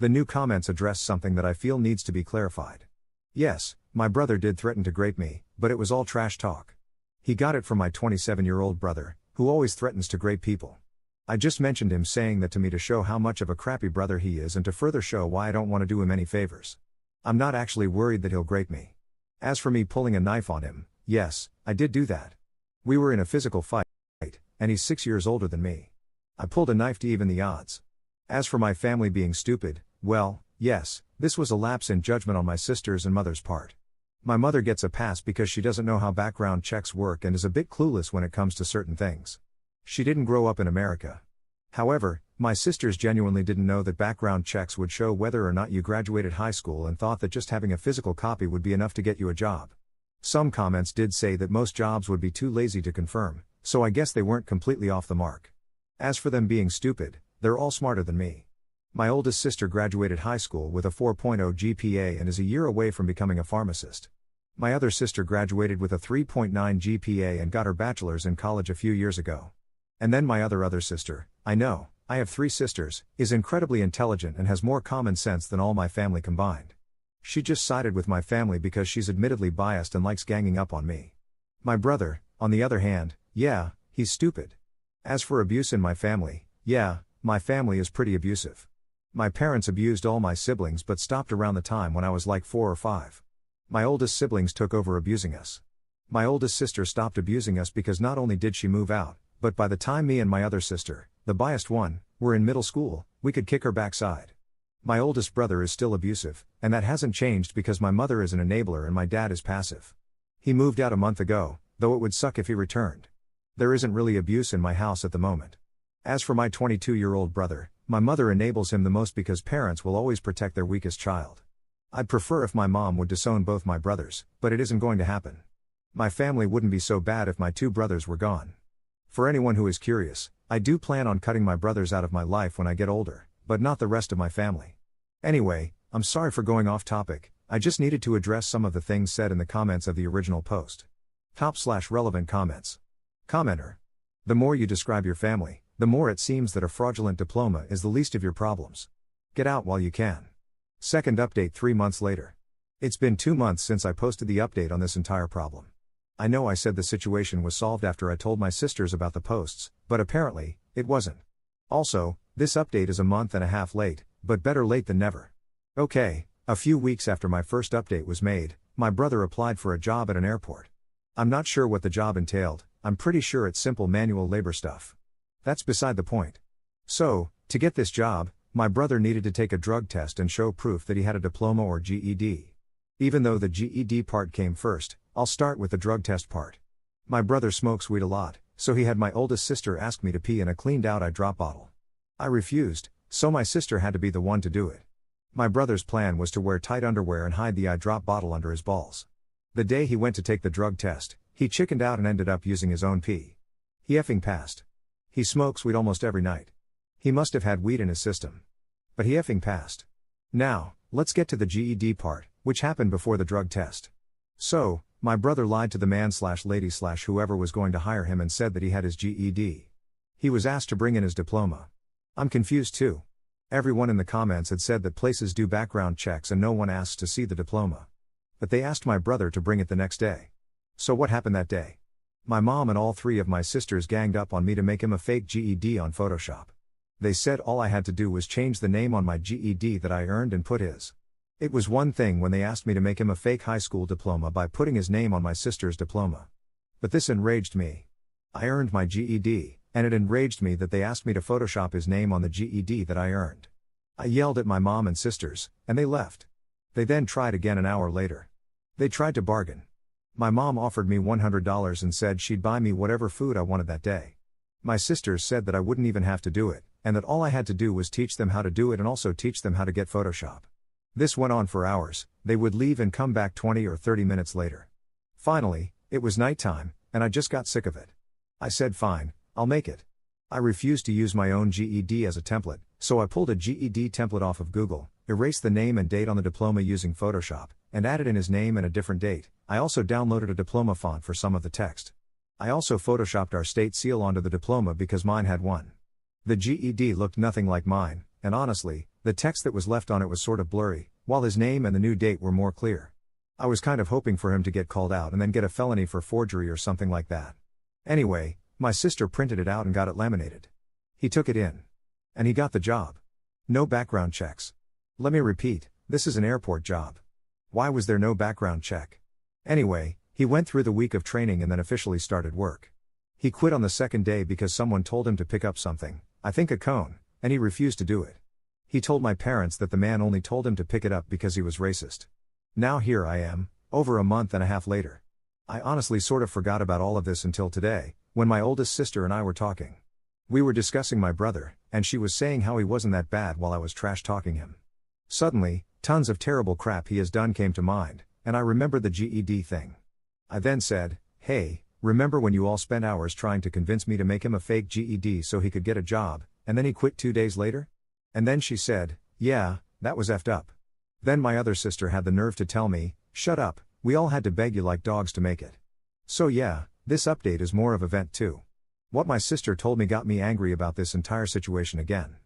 The new comments address something that I feel needs to be clarified. Yes, my brother did threaten to grape me, but it was all trash talk. He got it from my 27-year-old brother, who always threatens to grape people. I just mentioned him saying that to me to show how much of a crappy brother he is and to further show why I don't want to do him any favors. I'm not actually worried that he'll grape me. As for me pulling a knife on him, yes, I did do that. We were in a physical fight, and he's 6 years older than me. I pulled a knife to even the odds. As for my family being stupid, well, yes, this was a lapse in judgment on my sister's and mother's part. My mother gets a pass because she doesn't know how background checks work and is a bit clueless when it comes to certain things. She didn't grow up in America. However, my sisters genuinely didn't know that background checks would show whether or not you graduated high school and thought that just having a physical copy would be enough to get you a job. Some comments did say that most jobs would be too lazy to confirm, so I guess they weren't completely off the mark. As for them being stupid, they're all smarter than me. My oldest sister graduated high school with a 4.0 GPA and is a year away from becoming a pharmacist. My other sister graduated with a 3.9 GPA and got her bachelor's in college a few years ago. And then my other sister, I know, I have 3 sisters, is incredibly intelligent and has more common sense than all my family combined. She just sided with my family because she's admittedly biased and likes ganging up on me. My brother, on the other hand, yeah, he's stupid. As for abuse in my family, yeah, my family is pretty abusive. My parents abused all my siblings but stopped around the time when I was like 4 or 5. My oldest siblings took over abusing us. My oldest sister stopped abusing us because not only did she move out, but by the time me and my other sister, the biased one, were in middle school, we could kick her backside. My oldest brother is still abusive, and that hasn't changed because my mother is an enabler and my dad is passive. He moved out a month ago, though it would suck if he returned. There isn't really abuse in my house at the moment. As for my 22-year-old brother, my mother enables him the most because parents will always protect their weakest child. I'd prefer if my mom would disown both my brothers, but it isn't going to happen. My family wouldn't be so bad if my 2 brothers were gone. For anyone who is curious, I do plan on cutting my brothers out of my life when I get older, but not the rest of my family. Anyway, I'm sorry for going off topic, I just needed to address some of the things said in the comments of the original post. Top/relevant comments. Commenter. The more you describe your family, the more it seems that a fraudulent diploma is the least of your problems. Get out while you can. Second update 3 months later. It's been 2 months since I posted the update on this entire problem. I know I said the situation was solved after I told my sisters about the posts, but apparently, it wasn't. Also, this update is a month and a half late, but better late than never. Okay, a few weeks after my first update was made, my brother applied for a job at an airport. I'm not sure what the job entailed, I'm pretty sure it's simple manual labor stuff. That's beside the point. So, to get this job, my brother needed to take a drug test and show proof that he had a diploma or GED. Even though the GED part came first, I'll start with the drug test part. My brother smokes weed a lot, so he had my oldest sister ask me to pee in a cleaned out eye drop bottle. I refused, so my sister had to be the one to do it. My brother's plan was to wear tight underwear and hide the eye drop bottle under his balls. The day he went to take the drug test, he chickened out and ended up using his own pee. He effing passed. He smokes weed almost every night. He must have had weed in his system. But he effing passed. Now, let's get to the GED part, which happened before the drug test. So, my brother lied to the man/lady/whoever was going to hire him and said that he had his GED. He was asked to bring in his diploma. I'm confused too. Everyone in the comments had said that places do background checks and no one asks to see the diploma. But they asked my brother to bring it the next day. So what happened that day? My mom and all 3 of my sisters ganged up on me to make him a fake GED on Photoshop. They said all I had to do was change the name on my GED that I earned and put his. It was one thing when they asked me to make him a fake high school diploma by putting his name on my sister's diploma. But this enraged me. I earned my GED, and it enraged me that they asked me to Photoshop his name on the GED that I earned. I yelled at my mom and sisters, and they left. They then tried again an hour later. They tried to bargain. My mom offered me $100 and said she'd buy me whatever food I wanted that day. My sisters said that I wouldn't even have to do it, and that all I had to do was teach them how to do it and also teach them how to get Photoshop. This went on for hours, they would leave and come back 20 or 30 minutes later. Finally, it was nighttime, and I just got sick of it. I said fine, I'll make it. I refused to use my own GED as a template, so I pulled a GED template off of Google, erased the name and date on the diploma using Photoshop, and added in his name and a different date. I also downloaded a diploma font for some of the text. I also Photoshopped our state seal onto the diploma because mine had one. The GED looked nothing like mine, and honestly, The text that was left on it was sort of blurry, while his name and the new date were more clear. I was kind of hoping for him to get called out and then get a felony for forgery or something like that. Anyway, my sister printed it out and got it laminated. He took it in. And he got the job. No background checks. Let me repeat, this is an airport job. Why was there no background check? Anyway, he went through the week of training and then officially started work. He quit on the second day because someone told him to pick up something, I think a cone, and he refused to do it. He told my parents that the man only told him to pick it up because he was racist. Now here I am, over a month and a half later. I honestly sort of forgot about all of this until today, when my oldest sister and I were talking. We were discussing my brother, and she was saying how he wasn't that bad while I was trash talking him. Suddenly, tons of terrible crap he has done came to mind, and I remembered the GED thing. I then said, "Hey, remember when you all spent hours trying to convince me to make him a fake GED so he could get a job, and then he quit 2 days later?" And then she said, "Yeah, that was effed up." Then my other sister had the nerve to tell me, "Shut up, we all had to beg you like dogs to make it." So yeah, this update is more of a vent too. What my sister told me got me angry about this entire situation again.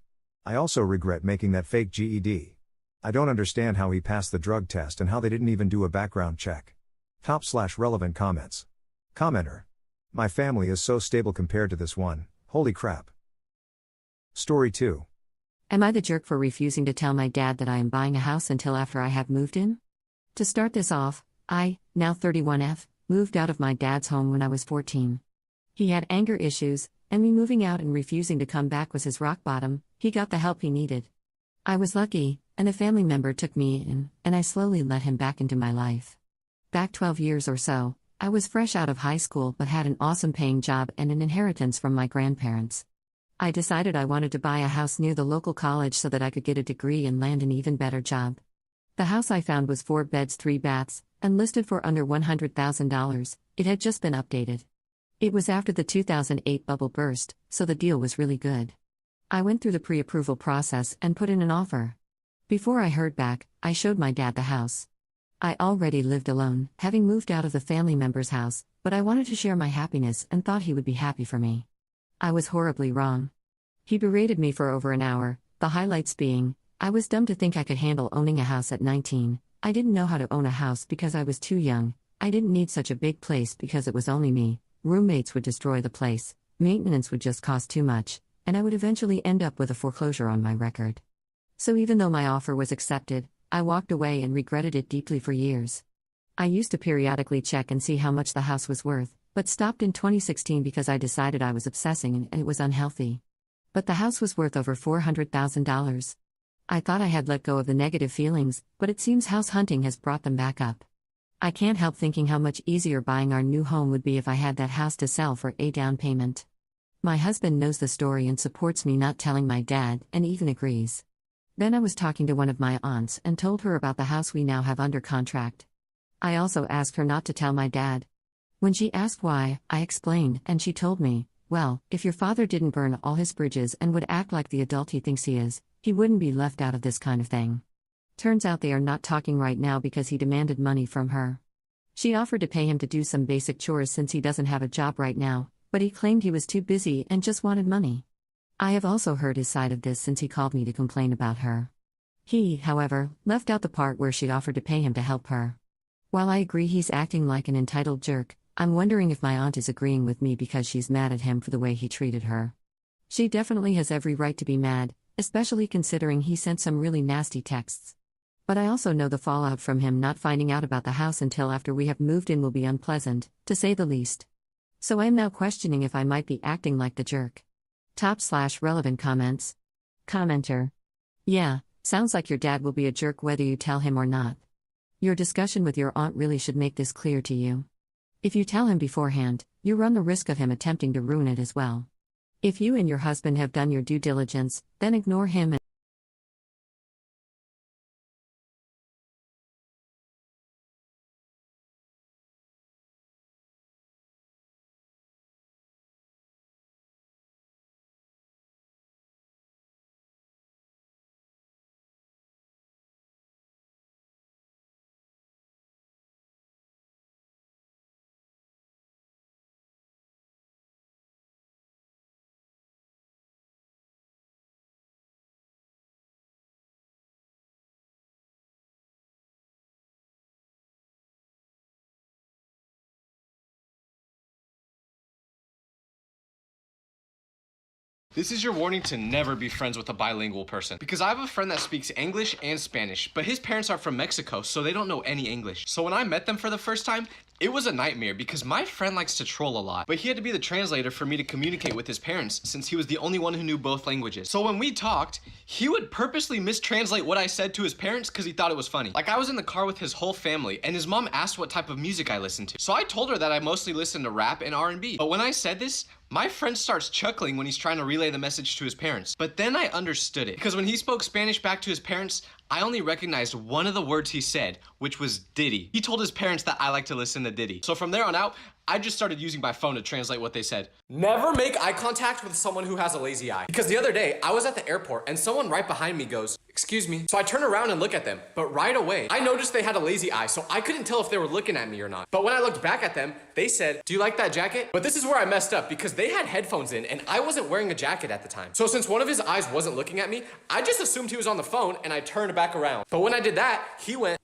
I also regret making that fake GED. I don't understand how he passed the drug test and how they didn't even do a background check. /relevant comments. Commenter. My family is so stable compared to this one, holy crap. Story 2. Am I the jerk for refusing to tell my dad that I am buying a house until after I have moved in? To start this off, I, now 31F, moved out of my dad's home when I was 14. He had anger issues, and me moving out and refusing to come back was his rock bottom. He got the help he needed. I was lucky, and a family member took me in, and I slowly let him back into my life. Back 12 years or so, I was fresh out of high school but had an awesome paying job and an inheritance from my grandparents. I decided I wanted to buy a house near the local college so that I could get a degree and land an even better job. The house I found was 4 beds, 3 baths, and listed for under $100,000. It had just been updated. It was after the 2008 bubble burst, so the deal was really good. I went through the pre-approval process and put in an offer. Before I heard back, I showed my dad the house. I already lived alone, having moved out of the family member's house, but I wanted to share my happiness and thought he would be happy for me. I was horribly wrong. He berated me for over an hour, the highlights being, I was dumb to think I could handle owning a house at 19, I didn't know how to own a house because I was too young, I didn't need such a big place because it was only me, roommates would destroy the place, maintenance would just cost too much, and I would eventually end up with a foreclosure on my record. So even though my offer was accepted, I walked away and regretted it deeply for years. I used to periodically check and see how much the house was worth, but stopped in 2016 because I decided I was obsessing and it was unhealthy. But the house was worth over $400,000. I thought I had let go of the negative feelings, but it seems house hunting has brought them back up. I can't help thinking how much easier buying our new home would be if I had that house to sell for a down payment. My husband knows the story and supports me not telling my dad, and even agrees. Then I was talking to one of my aunts and told her about the house we now have under contract. I also asked her not to tell my dad. When she asked why, I explained, and she told me, well, if your father didn't burn all his bridges and would act like the adult he thinks he is, he wouldn't be left out of this kind of thing. Turns out they are not talking right now because he demanded money from her. She offered to pay him to do some basic chores since he doesn't have a job right now, but he claimed he was too busy and just wanted money. I have also heard his side of this since he called me to complain about her. He, however, left out the part where she offered to pay him to help her. While I agree he's acting like an entitled jerk, I'm wondering if my aunt is agreeing with me because she's mad at him for the way he treated her. She definitely has every right to be mad, especially considering he sent some really nasty texts. But I also know the fallout from him not finding out about the house until after we have moved in will be unpleasant, to say the least. So I am now questioning if I might be acting like the jerk. /relevant comments. Commenter. Yeah, sounds like your dad will be a jerk whether you tell him or not. Your discussion with your aunt really should make this clear to you. If you tell him beforehand, you run the risk of him attempting to ruin it as well. If you and your husband have done your due diligence, then ignore him and This is your warning to never be friends with a bilingual person. Because I have a friend that speaks English and Spanish, but his parents are from Mexico, so they don't know any English. So when I met them for the first time, it was a nightmare because my friend likes to troll a lot, but he had to be the translator for me to communicate with his parents since he was the only one who knew both languages. So when we talked, he would purposely mistranslate what I said to his parents because he thought it was funny. Like I was in the car with his whole family and his mom asked what type of music I listened to. So I told her that I mostly listen to rap and R&B. But when I said this, my friend starts chuckling when he's trying to relay the message to his parents. But then I understood it because when he spoke Spanish back to his parents, I only recognized one of the words he said, which was Diddy. He told his parents that I like to listen to Diddy. So from there on out, I just started using my phone to translate what they said. Never make eye contact with someone who has a lazy eye. Because the other day, I was at the airport and someone right behind me goes, "Excuse me." So I turn around and look at them, but right away, I noticed they had a lazy eye, so I couldn't tell if they were looking at me or not. But when I looked back at them, they said, "Do you like that jacket?" But this is where I messed up because they had headphones in and I wasn't wearing a jacket at the time. So since one of his eyes wasn't looking at me, I just assumed he was on the phone and I turned back around. But when I did that, he went,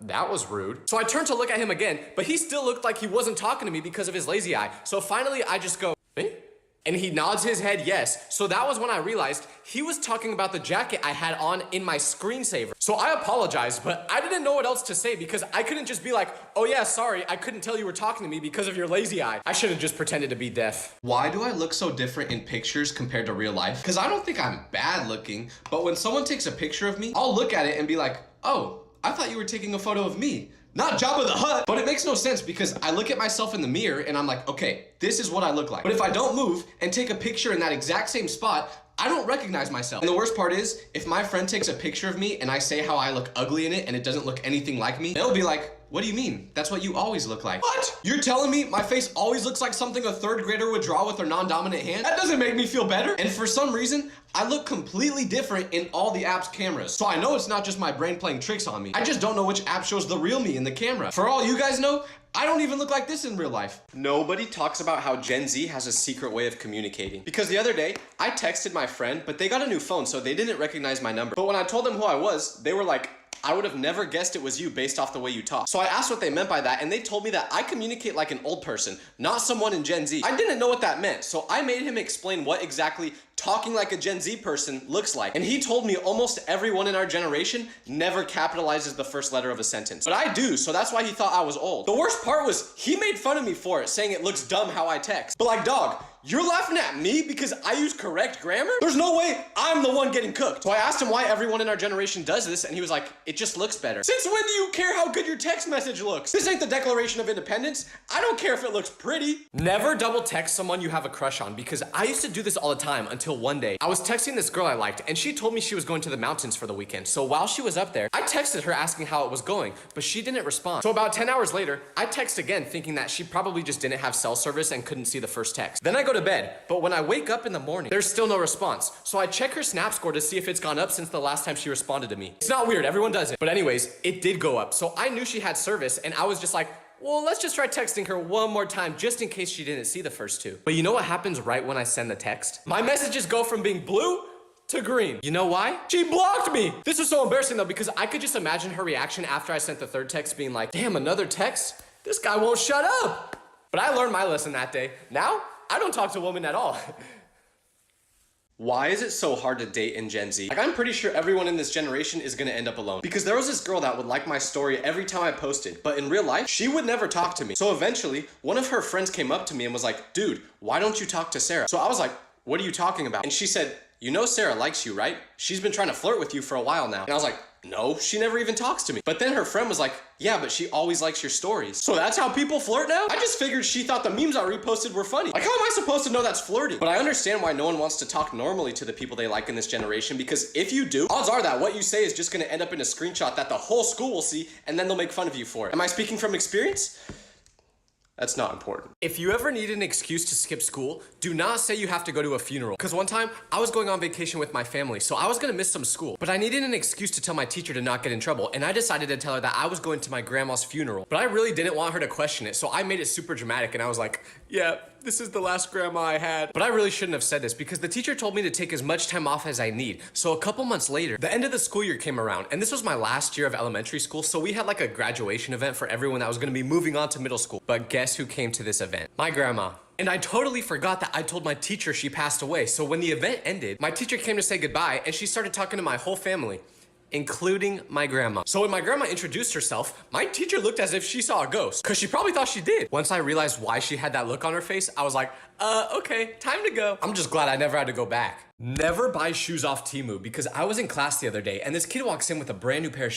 that was rude. So I turned to look at him again, but he still looked like he wasn't talking to me because of his lazy eye. So finally I just go, "Eh?" And he nods his head yes. So that was when I realized he was talking about the jacket I had on in my screensaver. So I apologized, but I didn't know what else to say because I couldn't just be like, "Oh yeah, sorry, I couldn't tell you were talking to me because of your lazy eye." I should have just pretended to be deaf. Why do I look so different in pictures compared to real life? Because I don't think I'm bad looking, but when someone takes a picture of me, I'll look at it and be like, "Oh, I thought you were taking a photo of me, not Jabba the Hutt." But it makes no sense because I look at myself in the mirror and I'm like, okay, this is what I look like. But if I don't move and take a picture in that exact same spot, I don't recognize myself. And the worst part is, if my friend takes a picture of me and I say how I look ugly in it and it doesn't look anything like me, they'll be like, "What do you mean? That's what you always look like." What? You're telling me my face always looks like something a third grader would draw with their non-dominant hand? That doesn't make me feel better. And for some reason, I look completely different in all the app's cameras. So I know it's not just my brain playing tricks on me. I just don't know which app shows the real me in the camera. For all you guys know, I don't even look like this in real life. Nobody talks about how Gen Z has a secret way of communicating. Because the other day, I texted my friend, but they got a new phone, so they didn't recognize my number. But when I told them who I was, they were like, "I would have never guessed it was you based off the way you talk." So I asked what they meant by that, and they told me that I communicate like an old person, not someone in Gen Z. I didn't know what that meant, so I made him explain what exactly talking like a Gen Z person looks like. And he told me almost everyone in our generation never capitalizes the first letter of a sentence. But I do, so that's why he thought I was old. The worst part was he made fun of me for it, saying it looks dumb how I text. But like, dog, you're laughing at me because I use correct grammar? There's no way I'm the one getting cooked. So I asked him why everyone in our generation does this, and he was like, "It just looks better." Since when do you care how good your text message looks? This ain't the Declaration of Independence. I don't care if it looks pretty. Never double text someone you have a crush on, because I used to do this all the time until one day. I was texting this girl I liked, and she told me she was going to the mountains for the weekend. So while she was up there, I texted her asking how it was going, but she didn't respond. So about 10 hours later, I text again thinking that she probably just didn't have cell service and couldn't see the first text. Then I go to bed, but when I wake up in the morning, there's still no response. So I check her Snap score to see if it's gone up since the last time she responded to me. It's not weird, everyone does it. But anyways, it did go up. So I knew she had service, and I was just like, well, let's just try texting her one more time just in case she didn't see the first two. But you know what happens right when I send the text? My messages go from being blue to green. You know why? She blocked me. This was so embarrassing though, because I could just imagine her reaction after I sent the third text being like, damn, another text? This guy won't shut up. But I learned my lesson that day. Now, I don't talk to women at all. Why is it so hard to date in Gen Z? Like, I'm pretty sure everyone in this generation is gonna end up alone. Because there was this girl that would like my story every time I posted, but in real life, she would never talk to me. So eventually, one of her friends came up to me and was like, dude, why don't you talk to Sarah? So I was like, what are you talking about? And she said, you know Sarah likes you, right? She's been trying to flirt with you for a while now. And I was like, no, she never even talks to me. But then her friend was like, yeah, but she always likes your stories. So that's how people flirt now? I just figured she thought the memes I reposted were funny. Like, how am I supposed to know that's flirting? But I understand why no one wants to talk normally to the people they like in this generation, because if you do, odds are that what you say is just gonna end up in a screenshot that the whole school will see, and then they'll make fun of you for it. Am I speaking from experience? That's not important. If you ever need an excuse to skip school, do not say you have to go to a funeral. Because one time, I was going on vacation with my family, so I was gonna miss some school. But I needed an excuse to tell my teacher to not get in trouble, and I decided to tell her that I was going to my grandma's funeral. But I really didn't want her to question it, so I made it super dramatic, and I was like, yeah, This is the last grandma I had. But I really shouldn't have said this because the teacher told me to take as much time off as I need. So a couple months later, the end of the school year came around, and this was my last year of elementary school, so we had like a graduation event for everyone that was gonna be moving on to middle school. But guess who came to this event? My grandma. And I totally forgot that I told my teacher she passed away. So when the event ended, my teacher came to say goodbye, and she started talking to my whole family, including my grandma. So when my grandma introduced herself, my teacher looked as if she saw a ghost, because she probably thought she did. Once I realized why she had that look on her face, I was like, okay, time to go. I'm just glad I never had to go back. Never buy shoes off Temu, because I was in class the other day, and this kid walks in with a brand new pair of